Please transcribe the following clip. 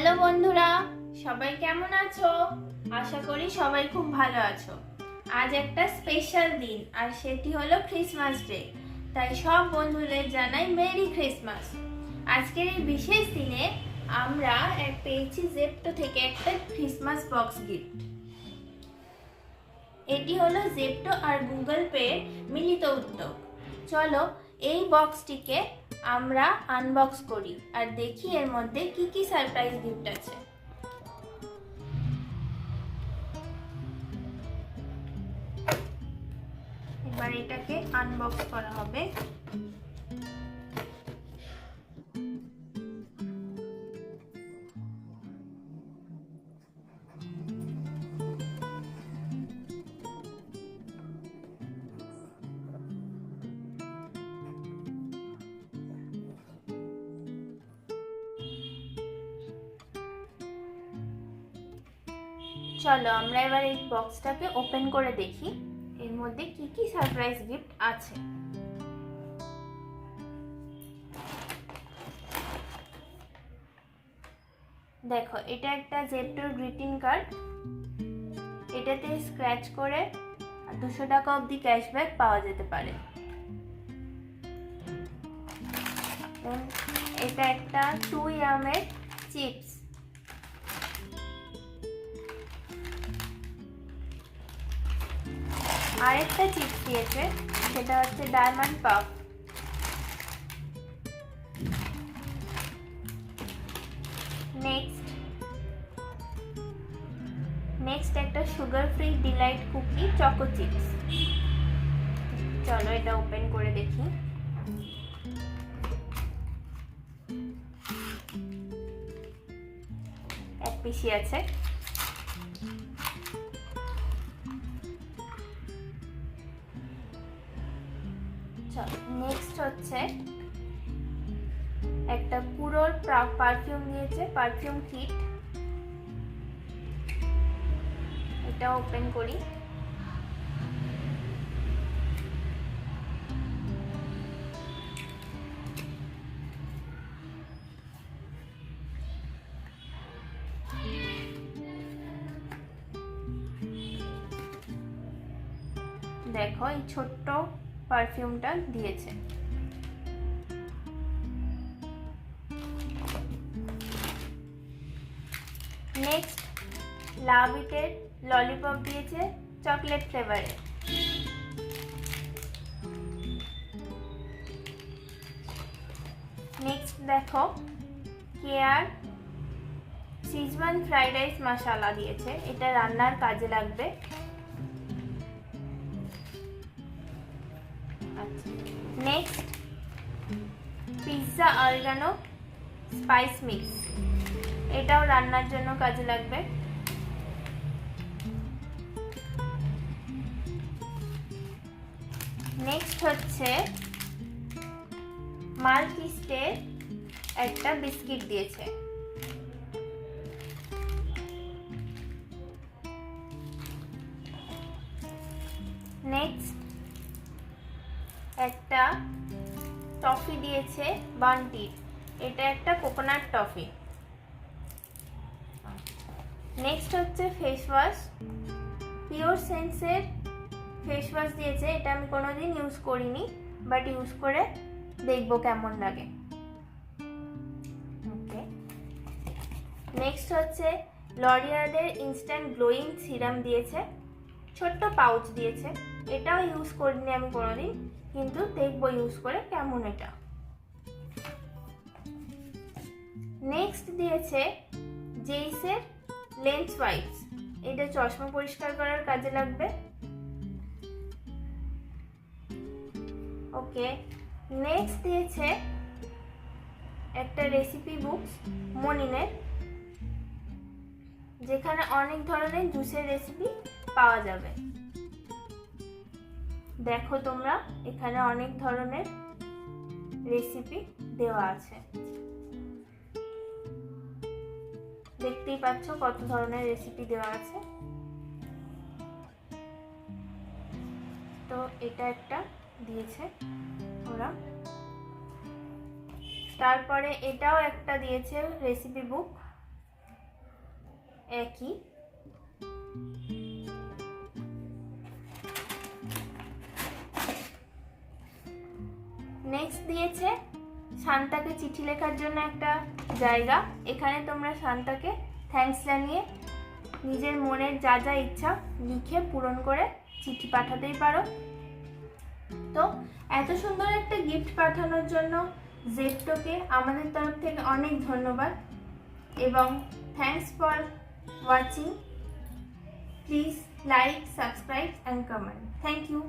Hello বন্ধুরা, সবাই কেমন আছো? আশা করি সবাই খুব ভালো আছো। আজ একটা স্পেশাল দিন, আর সেটি হলো ক্রিসমাস ডে। তাই সব বন্ধুদের জানাই মেরি ক্রিসমাস। আজকের এই বিশেষ দিনে আমরা পেয়েছি জেপ্টো থেকে একটা ক্রিসমাস বক্স গিফট। এটি হলো জেপ্টো আর গুগল পে মিলিত উদ্যোগ। চলো এই বক্সটিকে আমরা আনবক্স করি আর দেখি এর মধ্যে কি কি সারপ্রাইজ গিফট আছে। এবার এটাকে আনবক্স করা হবে। চলো আমরা এবার এই বক্সটাকে ওপেন করে দেখি এর মধ্যে কি কি সারপ্রাইজ গিফট আছে। দেখো, এটা একটা জেপ্টোর গ্রিটিং কার্ড। এটাতে স্ক্র্যাচ করে 200 টাকা অবধি ক্যাশব্যাক পাওয়া যেতে পারে। এটা একটা 2 ইয়ামের চিপস। আরেকটা চিপস দিয়েছে, সেটা হচ্ছে ডায়মন্ড পাফ। নেক্সট একটা sugar free delight cookie choco chips. চলো এটা ওপেন করে দেখি। এক পিসি আছে। নেক্সট হচ্ছে একটা পুরো পারফিউম দিয়েছে, পারফিউম কিট। এটা ওপেন করি। দেখো, এই ছোট্ট পারফিউমটা দিয়েছে। নেক্সট লাভিটের ললিপপ দিয়েছে চকলেট ফ্লেভারে। নেক্সট দেখো, কেয়ার সিজওয়ান ফ্রাইড রাইস মশলা দিয়েছে। এটা রান্নার কাজে লাগবে। Next pizza oregano spice mix. এটাও রান্নার জন্য কাজে লাগবে। নেক্সট হচ্ছে মাল্টিস্টের একটা বিস্কিট দিয়েছে। নেক্সট একটা টফি দিয়েছে বান্টির। এটা একটা কোকোনাট টফি। নেক্সট হচ্ছে ফেস ওয়াশ, পিওর সেন্সের ফেস ওয়াশ দিয়েছে। এটা আমি কোনোদিন ইউজ করিনি, বাট ইউজ করে দেখবো কেমন লাগে। ওকে, নেক্সট হচ্ছে লরিয়ালের ইনস্ট্যান্ট গ্লোয়িং সিরাম দিয়েছে। ছোট্ট পাউচ দিয়েছে। এটাও ইউজ করিনি আমি কোনোদিন, কিন্তু দেখবো ইউজ করে কেমন এটা। নেক্সট দিয়েছে জেইসের লেন্স ওয়াইপস। এটা চশমা পরিষ্কার করার কাজে লাগবে। ওকে, নেক্সট দিয়েছে একটা রেসিপি বুকস মনিনের, যেখানে অনেক ধরনের জুসের রেসিপি পাওয়া যাবে। দেখো তোমরা, এখানে অনেক ধরনের রেসিপি দেওয়া আছে। দেখতেই পাচ্ছ কত ধরনের রেসিপি দেওয়া আছে। তো এটা একটা দিয়েছে ওরা। তারপরে এটাও একটা দিয়েছে রেসিপি বুক। একই। নেক্সট দিয়েছে শান্তাকে চিঠি লেখার জন্য একটা জায়গা। এখানে তোমরা শান্তাকে থ্যাঙ্কস জানিয়ে নিজের মনের যা যা ইচ্ছা লিখে পূরণ করে চিঠি পাঠাতেই পারো। তো এত সুন্দর একটা গিফট পাঠানোর জন্য জেপ্টোকে আমাদের তরফ থেকে অনেক ধন্যবাদ এবং thanks for watching. Please like, subscribe and comment. Thank you.